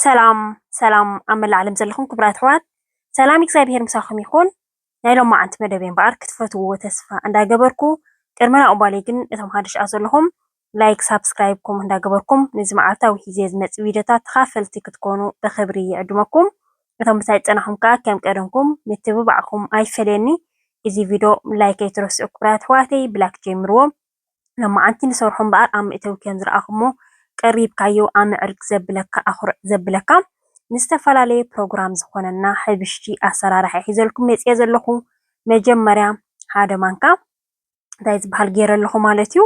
ሰላም ኣብ መላእ ዓለም ዘለኹም ክቡራት ኣሕዋት ሰላም እግዚኣብሔር ምሳኹም ይኹን። ናይ ሎም መዓልቲ መደብ እምበኣር ክትፈትውዎ ተስፋ እንዳገበርኩ ቅድሚ ናብኣሌ ግን እቶም ሓድሽ ዘለኹም ላይክ ሳብስክራይብኩም እንዳገበርኩም ነዚ መዓልታዊ ሂዜ ዝመፅእ ቪድዮታት ተኻፈልቲ ክትኮኑ ብክብሪ ይዕድመኩም። እቶም ምሳይ ፀናሕኩም ከዓ ከም ቀደምኩም ምትብባዕኩም ኣይፈለየኒ። እዚ ቪድዮ ላይክ ኣይትረስዑ ክቡራት ኣሕዋተይ ብላክ ጀምርዎ። ሎማዓንቲ ንሰርሖ እምበኣር ኣብ ምእተዊ ከም ዝረኣኹሞ ቀሪብካዮ ኣምዕርግ ዘብለካ ኣኹርዕ ዘብለካ ንዝተፈላለየ ፕሮግራም ዝኾነና ሕብሽቲ ኣሰራርሓ ሒዘልኩም መፅየ ዘለኹ መጀመርያ ሓደ ማንካ እንታይ ዝበሃል ገይረ ኣለኹ ማለት እዩ።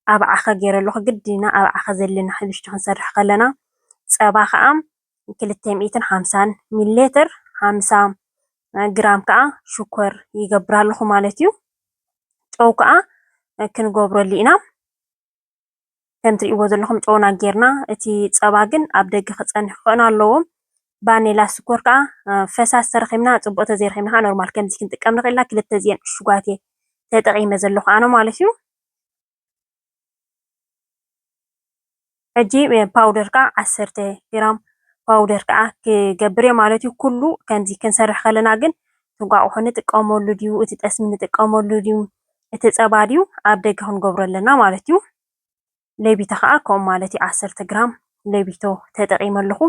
ኣብ ዓኸ ገይረ ኣለኹ ግዲና ኣብ ዓኸ ዘለና ሕብሽቲ ክንሰርሕ ከለና ፀባ ከዓ 250 ሚሊ ሊትር 50 ግራም ከዓ ሽኮር ይገብር ኣለኹ ማለት እዩ። ጨው ከዓ ክንገብረሉ ኢና ከም ትሪእዎ ዘለኹም ጨውና ጌርና እቲ ፀባ ግን ኣብ ደገ ክፀንሕ ክኾን ኣለዎ። ባኔላ ስኮር ከዓ ፈሳሲ ተረኺብና ፅቡቅ ተዘይረኺብና ከዓ ኖርማል ከምዚ ክንጥቀም ንኽእል ኢና። ክልተ እዚአን ዕሹጋት እየ ተጠቒመ ዘለኹ ኣነ ማለት እዩ። ሕጂ ፓውደር ከዓ 10 ግራም ፓውደር ከዓ ክገብር እየ ማለት እዩ። ኩሉ ከምዚ ክንሰርሕ ከለና ግን ትንቋቑሖ ንጥቀመሉ ድዩ እቲ ጠስሚ ንጥቀመሉ ድዩ እቲ ፀባ ድዩ ኣብ ደገ ክንገብሮ ኣለና ማለት እዩ። ለቢቶ ከዓ ከምኡ ማለት እዩ 10 ግራም ለቢቶ ተጠቒመ ኣለኹ።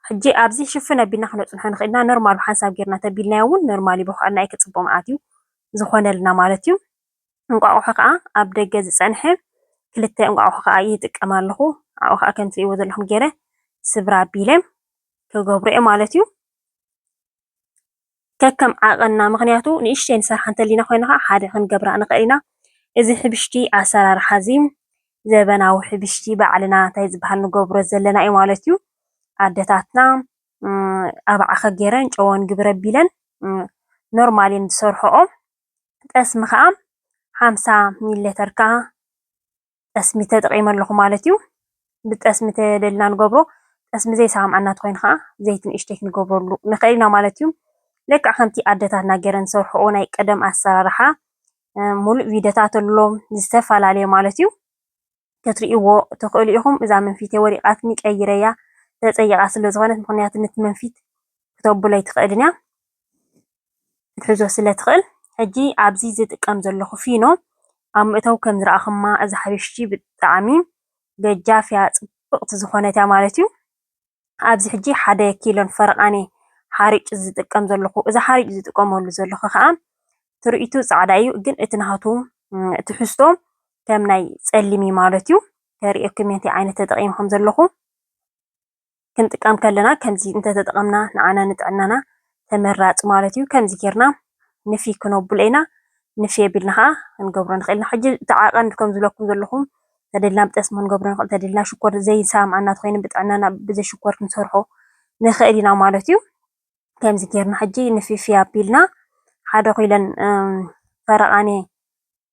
ሕጂ ኣብዚ ሽፍን ኣቢልና ክነፅንሖ ንኽእል ኢና። ኖርማል ብሓንሳብ ጌርና ተቢልናዮ እውን ኖርማል ይበኩዓልና ክፅቡቅ መዓት እዩ ዝኾነልና ማለት እዩ። እንቋቑሖ ከዓ ኣብ ደገ ዝፀንሐ 2 እንቋቑሖ ከዓ ይጥቀም ኣለኹ። ኣብኡ ከዓ ከም ትሪእዎ ዘለኹም ገይረ ስብራ ኣቢለ ክገብሮ እየ ማለት እዩ። ከከም ዓቐንና ምክንያቱ ንእሽተይ ንሰርሓ እንተሊና ኮይና ከዓ ሓደ ክንገብራ ንኽእል ኢና። እዚ ሕብሽቲ ኣሰራርሓ እዚ ዘበናዊ ሕብሽቲ ባዕልና እንታይ ዝበሃል ንገብሮ ዘለና እዩ ማለት እዩ። ኣዴታትና ኣብ ዓኸ ገይረን ጨወን ግብረ ኣቢለን ኖርማል እየን ዝሰርሕኦ። ጠስሚ ከዓ 50 ሚሊ ሊትር ከዓ ጠስሚ ተጠቒመ ኣለኹ ማለት እዩ። ብጠስሚ ተደሊና ንገብሮ ጠስሚ ዘይሰማዓና እንተኮይኑ ከዓ ዘይቲ ንእሽተይ ክንገብረሉ ንኽእል ኢና ማለት እዩ። ልክዕ ከምቲ ኣዴታትና ገይረን ዝሰርሕኦ ናይ ቀደም ኣሰራርሓ ሙሉእ ቪድዮታት ኣሎ ዝተፈላለየ ማለት እዩ። ክትሪእዎ ትኽእሉ ኢኹም። እዛ መንፊት ወሪቓትኒ ቀይረ እያ ተፀይቓ ስለ ዝኾነት ምክንያቱ ነቲ መንፊት ክተብሎ ኣይትኽእልን እያ ክትሕዞ ስለ ትኽእል። ሕጂ ኣብዚ ዝጥቀም ዘለኹ ፊኖ ኣብ ምእተው ከም ዝረኣኹማ እዚ ሕብሽቲ ብጣዕሚ ገጃፍያ ፅብቕቲ ዝኾነት እያ ማለት እዩ። ኣብዚ ሕጂ 1 ኪሎን ፈረቓነ ሓርጭ ዝጥቀም ዘለኹ። እዚ ሓርጭ ዝጥቀመሉ ዘለኹ ከዓ ትርኢቱ ፃዕዳ እዩ ግን እቲ ናቱ ትሕዝቶ ከም ናይ ፀሊም እዩ ማለት እዩ። ከርእየኩም እንታይ ዓይነት ተጠቒመ ከም ዘለኹ ክንጥቀም ከለና ከምዚ እንተተጠቐምና ንዓና ንጥዕናና ተመራፂ ማለት እዩ። ከምዚ ጌርና ንፊ ክነብሎ ኢና። ንፊ የቢልና ከዓ ክንገብሮ ንኽእል ኢና። ሕጂ እቲ ዓቐን ከም ዝብለኩም ዘለኹ ተደሊና ብጠስሚ ክንገብሮ ንኽእል ተደሊና ሽኮር ዘይሰማዓና እንተኮይኑ ብጥዕናና ብዘይሽኮር ክንሰርሖ ንኽእል ኢና ማለት እዩ። ከምዚ ጌርና ሕጂ ንፊፊ ኣቢልና 1 ኪሎን ፈረቓነ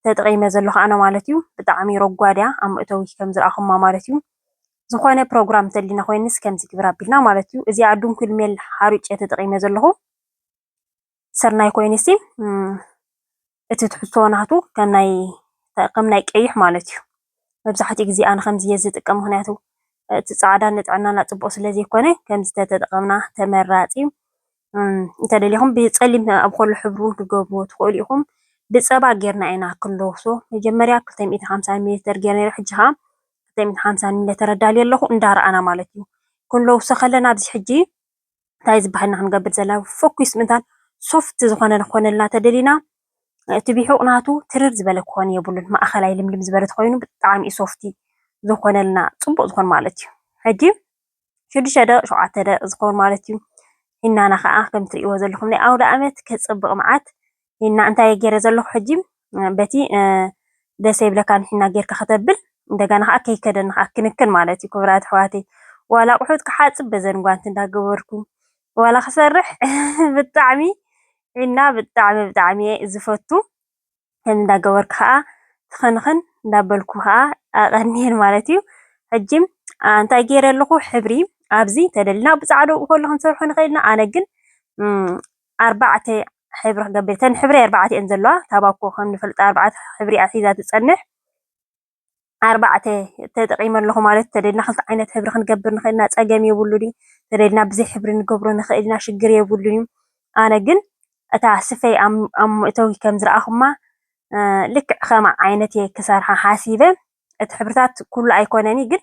ተጠቒመ ዘለኹ ኣነ ማለት እዩ። ብጣዕሚ ረጓድ እያ ኣብ ምእተዊ ከም ዝረኣኹማ ማለት እዩ። ዝኾነ ፕሮግራም እንተሊና ኮይንስ ከምዚ ግብር ኣቢልና ማለት እዩ። እዚኣ ድንኩል ሜል ሓርጭ ተጠቒመ ዘለኹ ስርናይ ኮይኑሲ እቲ ትሕዝቶ ናቱ ከም ናይ ቀይሕ ማለት እዩ። መብዛሕትኡ ግዜ ኣነ ከምዚ እየ ዝጥቀም ምክንያቱ እቲ ፃዕዳ ንጥዕናና ፅቡቅ ስለዘይኮነ ከምዚ ተተጠቐምና ተመራፂ። እንተደሊኹም ብፀሊም ኣብ ከሎ ሕብሩ ክገብርዎ ትኽእሉ ኢኹም። ብፀባ ጌርና ኢና ክንለውሶ መጀመርያ 250 ሚሊ ሊትር ጌርና ሕጂ ከዓ 250 ሚሊ ሊትር ኣዳልየ ኣለኹ እንዳረኣና ማለት እዩ። ክንለውሶ ከለና ኣብዚ ሕጂ እንታይ ዝበሃልና ክንገብር ዘለና ፎኩስ ምንታን ሶፍቲ ዝኾነ ንክኾነልና ተደሊና እቲ ቢሑቕ ናቱ ትርር ዝበለ ክኾን የብሉን። ማእኸላይ ልምልም ዝበለ ተኮይኑ ብጣዕሚ እዩ ሶፍቲ ዝኾነልና ፅቡቅ ዝኾን ማለት እዩ። ሕጂ 6 ደቂቕ 7 ደቂቕ ዝኸውን ማለት እዩ። ሂናና ከዓ ከም ትሪእዎ ዘለኹም ናይ ኣውደ ዓመት ከፅብቕ መዓት ሂና እንታይ ገይረ ዘለኹ ሕጂ በቲ ደስ ይብለካን ሂና ጌርካ ከተብል እንደገና ከዓ ከይከደን ከዓ ክንክን ማለት እዩ። ክቡራት ኣሕዋተይ ዋላ ኣቑሑት ክሓፅብ በዘን ጓንቲ እንዳገበርኩ ዋላ ክሰርሕ ብጣዕሚ ሂና ብጣዕሚ እየ ዝፈቱ። ከም እንዳገበርኩ ከዓ ትኽንኽን እንዳበልኩ ከዓ ኣቐኒየን ማለት እዩ። ሕጂ እንታይ ገይረ ኣለኹ ሕብሪ ኣብዚ ተደሊና ብፃዕዳኡ ከሎ ክንሰርሖ ንኽእል ኢና። ኣነ ግን 4 ሕብሪ ክገብር እተን ሕብሪ 4 እየን ዘለዋ ታባኮ ከም ንፈልጣ 4 ሕብሪ እያ ሒዛ ትፀንሕ 4 ተጠቂመ ኣለኹ ማለት ተደልና ክልተ ዓይነት ሕብሪ ክንገብር ንኽእልና ፀገም የብሉን እዩ ተደልና ብዘይ ሕብሪ ንገብሮ ንኽእል ኢና ሽግር የብሉን እዩ ኣነ ግን እታ ስፈይ ኣብ መእተዊ ከም ዝረኣኹማ ልክዕ ከማ ዓይነት እየ ክሰርሓ ሓሲበ እቲ ሕብርታት ኩሉ ኣይኮነን ግን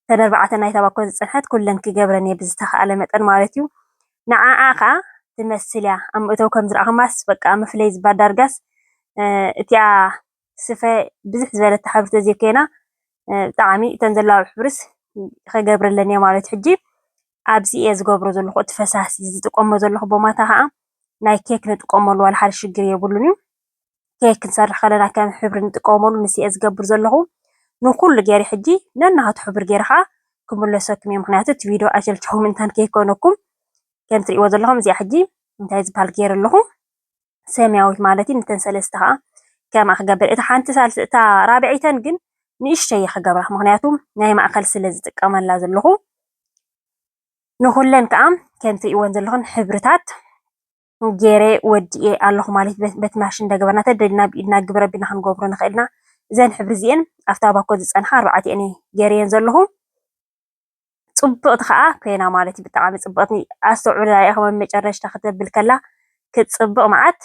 ተን 4 ናይታ ባኮ ዝፀንሐት ኩለን ክገብረን እየ ብዝተኸኣለ መጠን ማለት እዩ ንዓዓ ከዓ ትመስል እያ ኣብ መእተዊ ከም ዝረኣኹማስ በቃ መፍለይ ዝባል ዳርጋስ እቲኣ ስፈ ብዙሕ ዝበለት ሕብሪ ተዘይኮና ብጣዕሚ እተን ዘለዋ ሕብርስ ከገብረለን እየ ማለት ሕጂ ኣብዚ እየ ዝገብሮ ዘለኹ እቲ ፈሳሲ ዝጥቀሞ ዘለኹ ቦማታ ከዓ ናይ ኬክ ንጥቀመሉ ዋላ ሓደ ሽግር የብሉን እዩ ኬክ ክንሰርሕ ከለና ከም ሕብሪ ንጥቀመሉ ንስ እየ ዝገብር ዘለኹ ንኩሉ ገይረ ሕጂ ነናሃቱ ሕብሪ ገይረ ከዓ ክምለሰኩም እየ ምክንያቱ እቲ ቪድዮ ኣቸልቻኹ ምንታን ከይኮነኩም ከም ትሪእዎ ዘለኹም እዚኣ ሕጂ እንታይ ዝበሃል ገይረ ኣለኹ ሰማያዊት ማለት እዩ ነተን ሰለስተ ከዓ كما خجبر إذا حنت سالت تا رابعيتن جن نيش شيء خجبره مغنياتهم نايم أكل سلز كمان لازم له نخلن كأم كانت يوان زلهن حبرتات جيري ودي الله مالك بتماشين ده جبرنا تدرينا بإننا جبر بينا هنجبرنا خيرنا زين حبر زين أفتح بقول أنا حرب يعني جيري ينزل لهم صبت خاء كينا مالتي بتعامل صبتني أسرع ولا يا أخوان مجرش تاخذ بالكلا كتصبق معت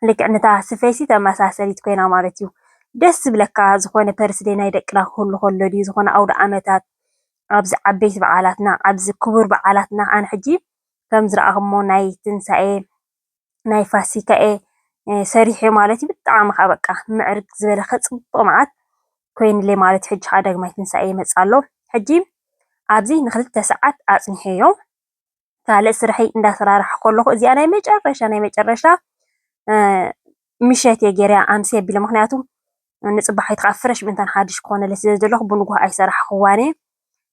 لك أن تعسفيسي تمساسريت كينا مالتيو دس بلكا زخونة برسدي نايدك لا كل دي زخونة أو عمتات أبز عبيت بعالاتنا أبز كبر بعالاتنا عن حجي كم زرعهم ناي تنسى ناي فاسيكا سريحي مالتي بتعامل خبكة معرك زبالة خصب طمعت كوين اللي مالت حج حدا ما تنسى مسألة حجي أبزي نخلت ساعات أصنحيو قال سرحي إن سرارح كله زي أنا مجرشة مشيت يجري أمسي بلا مخنياتو نصبح يتغفرش بنتان حادش كونه لسه زلخ بنقوه أي سرح خواني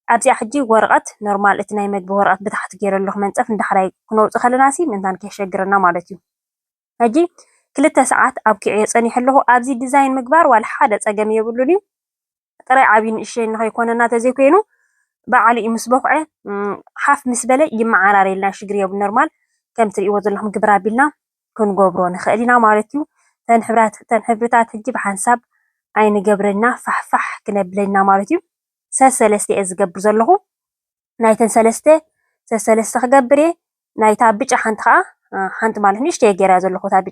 أبزي حجي ورقت نورمال اتناي مد بورقت بتحت جير اللخ منصف ندحري كنو تخلي ناسي منتان كيشجرنا مالتيو هجي كل 9 أبكي عيصني حلو أبزي ديزاين مقبار ولا حدا صقم يقولوا ترى عابين الشيء إنه يكون أنا تزي كينو بعلي مسبوقه حاف مسبله يما عراري لنا شجريه بالنورمال كم تري وزن لهم قبرا بيلنا كن قبرون خلينا مالتيو تنحبرتات هجي بحساب عين قبرنا فح كنبلنا مالتيو سلسلستي از قبر زلهو نايتن سلسته خقبري نايتا بيجا حنتها حنت مالهم نشتي جيرا زلهو تا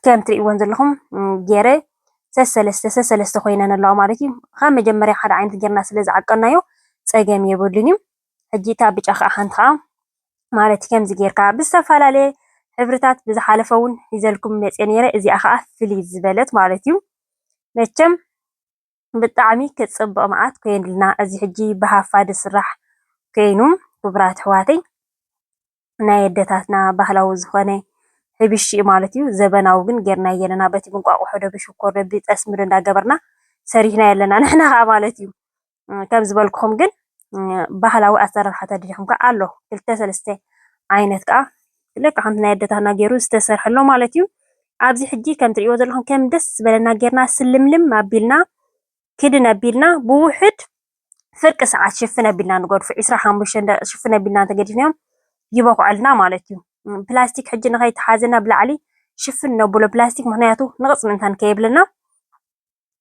كم تري وزن لهم جيري سلسته خوينا نلعو مالتي خام مجمري حدا عين تجرنا سلز عقلنايو صقم يبولني حجي تا بيجا حنتها مالتي كم زجيركا بالسفالالي حبرتات بزحالفون يزلكم مصنيره ازي اخا فلي زبلت مالتيو مچم بطعمي كتصبق معات كينلنا ازي حجي بحفاد السراح كينو كبرات حواتي نايدتاتنا بحلاو زخونه حبشي مالتيو زبناو ግን ጌርና የለና በቲ ብንቋቁሖ በሽኮር ቢጠስምር እንዳገበርና ሰሪህና የለና ንሕና ማለትዩ ከም ዝበልኩኹም ግን ባህላዊ ኣሰራርሓ ተድሪኹም ከ ኣሎ ክልተ ሰለስተ ዓይነት ከ لك حنت نايدتنا جيرو استسرحلو مالتيو أبزي حجي كم تريو زلهم كم دس بلنا جيرنا سلملم ما كدنا بيلنا بوحد فرق ساعات شفنا بيلنا نقول في إسرح مشان شفنا بيلنا تقدرين يبقوا علينا مالتيو بلاستيك حجي نغاية حازنا بالعلي شفنا بولا بلاستيك مهنياتو نغص من ثان كيبلنا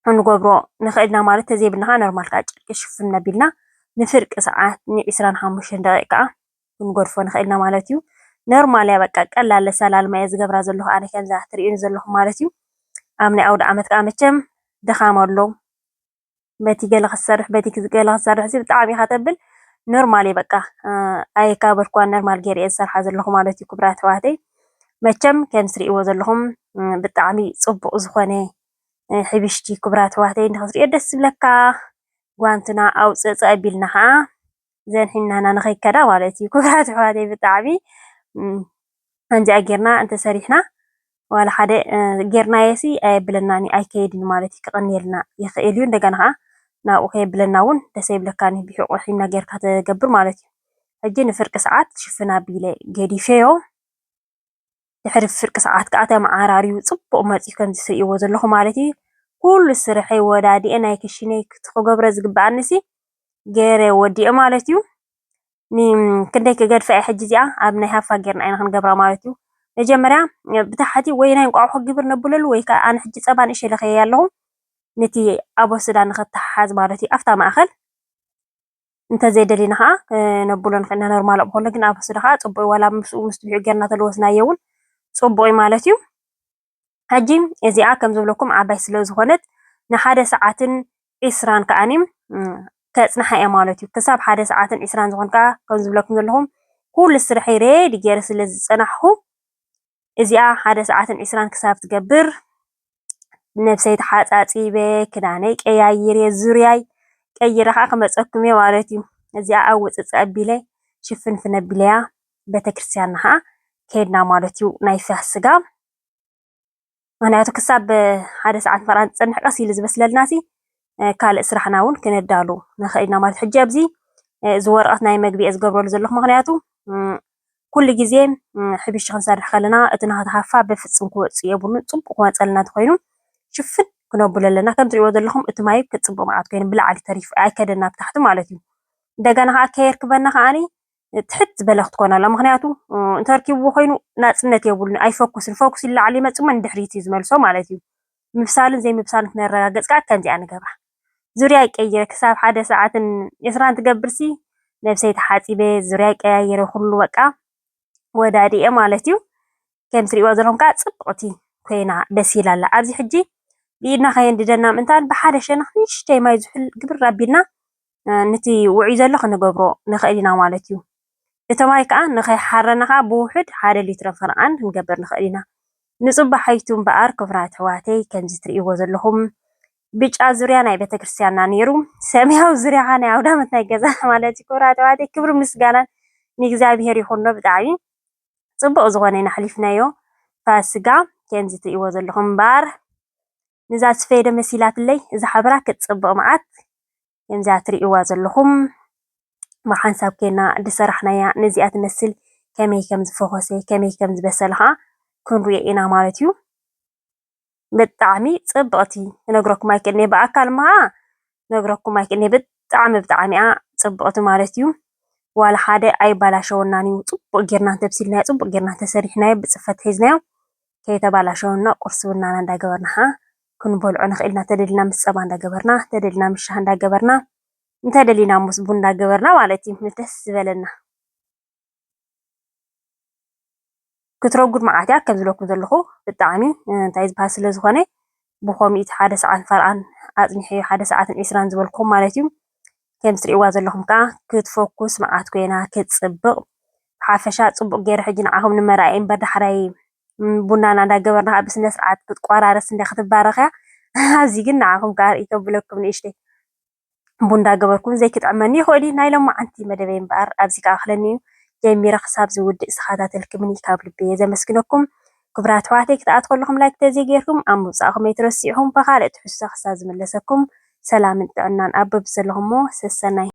نقول برو نخيلنا مالته زي بلنا نورمال كاج شفنا بيلنا نفرق ساعات إسرح مشان دقيقة نقول فون خيلنا مالتيو نورمال يا بقى قلال سلال ما يزغبرا زلو انا كان ذا تريين زلو مالتيو امني اود عمت قامچم دخاملو بيتي جل خسرح بيتي جل خسرح سي بتعبي خاتبل نورمال بقى اي كابر كون نورمال غير يسرح زلو مالتيو كبرات واحدي مچم كان سريو زلهم بتعمي صبق زخونه حبشتي كبرات واحدي نخسر يدس بلكا غوانتنا او صصابيلنا ها زين حنا نخي كدا مالتيو كبرات واحدي بتعبي አንጂ አገርና እንተ ሰሪሕና ዋላ ሓደ ገርና የሲ አይብለናኒ አይከይድን ማለት ይቀንየልና ይኽእል እዩ እንደገና ናኡ ከይብለናውን ደሰይብለካኒ ቢሕቆሒና ገርካ ተገብር ማለት እዩ ሕጂ ንፍርቂ ሰዓት ሽፍና ቢለ ገዲፈዮ ድሕሪ ፍርቂ ሰዓት ከዓ ተመዓራርዩ ጽቡቕ መፂ ከም ዝስእይዎ ዘለኹ ማለት እዩ ኩሉ ስርሐይ ወዳዲአ ናይ ክሽነይ ክትገብረ ዝግባአንሲ ገይረ ወዲአ ማለት እዩ كندي كجد في حج زيا أبني هفا جرنا أنا خنجبر مالتيو መጀመርያ ብታሕቲ ወይ ናይ እንቋቑሖ ግብር ነብለሉ ወይ ከዓ ኣነ ሕጂ ፀባ ንእሽተይ ለኸየ ኣለኹ ነቲ ኣቦስዳ ንኽትሓዝ ማለት እዩ ኣፍታ ማእኸል እንተዘይደሊና ከዓ ነብሎ ንኽእልና ኖርማል ኣቕሑ ግን ኣቦስዳ ከዓ ፅቡቅ እዩ ዋላ ምስኡ ምስ ትቢዑ ጌርና ተለወስናዮ እውን ፅቡቅ እዩ ማለት እዩ ሕጂ እዚኣ ከም ዝብለኩም ዓባይ ስለ ዝኾነት ንሓደ ሰዓትን 20 ከዓኒ ከፅንሓ እየ ማለት እዩ ክሳብ 1 ሰዓትን 20 ዝኾን ከዓ ከም ዝብለኩም ዘለኹም ኩሉ ስርሐይ ሬዲ ገይረ ስለ ዝፀናሕኹ እዚኣ 1 ሰዓትን 20 ክሳብ ትገብር ነብሰይ ተሓፃፂበ ክዳነይ ቀያይረ ዙርያይ ቀይረ ከዓ ክመፀኩም እየ ማለት እዩ እዚኣ ኣብ ውፅፅ ኣቢለ ሽፍንፍን ኣቢለያ ቤተክርስትያንና ከዓ ከይድና ማለት እዩ ናይ ፋሲጋ ምክንያቱ ክሳብ 1 ሰዓት ፈርቓን ዝፀንሕ ቀስ ኢሉ ዝበስለልና ሲ ካልእ ስራሕና እውን ክነዳሉ ንኽእል ኢና ማለት ሕጂ ኣብዚ እዚ ወረቐት ናይ መግቢአ ዝገብረሉ ዘለኹ ምክንያቱ ኩሉ ግዜ ሕብሽቲ ክንሰርሕ ከለና እቲ ናተሃፋ በፍፅም ክወፅእ የብሉን ፅቡቅ ክወፀልና እንተኮይኑ ሽፍን ክነብሎ ኣለና ከም ትሪእዎ ዘለኹም እቲ ማይ ክፅቡቅ መዓት ኮይኑ ብላዕሊ ተሪፉ ኣይከደና ብታሕቲ ማለት እዩ እንደገና ከዓ ከየርክበና ከዓኒ ትሕት ዝበለ ክትኮን ኣላ ምክንያቱ እንተርኪብዎ ኮይኑ ናፅነት የብሉን ኣይፈኩስን ፎኩስ ይላዓል ይመፅእ እሞ ንድሕሪት እዩ ዝመልሶ ማለት እዩ ምብሳልን ዘይምብሳልን ክነረጋገፅ ከዓ ከምዚኣ ንገብራ ዙርያ ቀይረ ክሳብ 1 ሰዓትን 20 ትገብርሲ ነብሰይ ተሓፂበ ዙርያ ቀያየረ ኩሉ በቃ ወዳዲአ ማለት እዩ ከም ትሪእዎ ዘለኹም ከዓ ፅብቕቲ ኮይና ደስ ኢላ ኣላ ኣብዚ ሕጂ ብኢድና ከየንድደና ምእንታን ብሓደ ሸነኽ ንእሽተይ ማይ ዝውሕል ግብር ኣቢልና ነቲ ውዑይ ዘሎ ክንገብሮ ንኽእል ኢና ማለት እዩ እቲ ማይ ከዓ ንኸይሓረና ከዓ ብውሕድ 1 ሊትር ፍርቓን ክንገብር ንኽእል ኢና ንፅባሕ ሓይቱ እምበኣር ክቡራት ኣሕዋተይ ከምዚ ትሪእዎ ዘለኹም ብጫ ዙርያ ናይ ቤተክርስትያንና ነይሩ ሰማያዊ ዙርያ ከዓ ናይ ኣውዳመት ናይ ገዛ ማለት እዩ ክቡራት ኣሕዋተይ ክብሪ ምስጋናን ንእግዚኣብሄር ይኹኖ ብጣዕሚ ፅቡቅ ዝኾነ ኢና ሓሊፍናዮ ፋሲጋ ከምዚ ትሪእዎ ዘለኹም እምበር ንዛ ስፈይደ መሲላትለይ እዛ ሓብራ ክትፅብቕ መዓት ከምዚኣ ትሪእዋ ዘለኹም ብሓንሳብ ኮይና ድሰራሕናያ ነዚኣ ትመስል ከመይ ከም ዝፈኾሰ ከመይ ከም ዝበሰለ ከዓ ክንሪኦ ኢና ማለት እዩ ብጣዕሚ ፅብቕቲ ክነግረኩም ኣይክእልኒ ብኣካል ማ ነግረኩም ኣይክእልኒ ብጣዕሚ እያ ፅብቕቲ ማለት እዩ ዋላ ሓደ ኣይባላሸወናን እዩ ፅቡቅ ጌርና እንተብሲልናዮ ፅቡቅ ጌርና እንተሰሪሕናዮ ብፅፈት ሒዝናዮ ከይተባላሸወና ቁርሲ ቡናና እንዳገበርና ከዓ ክንበልዖ ንኽእል ኢና ተደሊና ምስ ፀባ እንዳገበርና ተደሊና ምስ ሻሂ እንዳገበርና እንተደሊና ምስ ቡን እንዳገበርና ማለት እዩ ደስ ዝበለና ክትረጉድ መዓት እያ ከም ዝብለኩም ዘለኹ ብጣዕሚ እንታይ ዝበሃል ስለ ዝኾነ ብኸምኢት 1 ሰዓት ፈርቓን ኣፅኒሐ 1 ሰዓትን 20 ዝበልኩም ማለት እዩ ከም ትሪእዋ ዘለኹም ከዓ ክትፈኩስ መዓት ኮይና ክትፅብቕ ብሓፈሻ ፅቡቅ ገይረ ሕጂ ንዓኹም ንመርኣይ እምበር ዳሕራይ ቡናና እንዳገበርና ከዓ ብስነ ስርዓት ክትቆራረስ እንዳ ክትባረኽ እያ ኣብዚ ግን ንዓኹም ከዓ ርኢ ከብለኩም ንእሽተይ ቡን እንዳገበርኩም ዘይክጥዕመኒ ይኽእል እዩ ናይ ሎማዓንቲ መደበይ እምበኣር ኣብዚ ከኣኽለኒ እዩ ጀሚረ ክሳብ ዝውድእ ዝተኸታተልክምኒ ካብ ልበ ዘመስግነኩም ክቡራት ኣሕዋተይ ክትኣት ከለኹም ላይክ ተዘይጌርኩም ኣብ ምውፃእኹም ኣይትረሲዕኹም ብካልእ ትሕዝቶ ክሳብ ዝምለሰኩም ሰላምን ጥዕናን ኣብ በብዘለኹም ሞ ሰሰናይ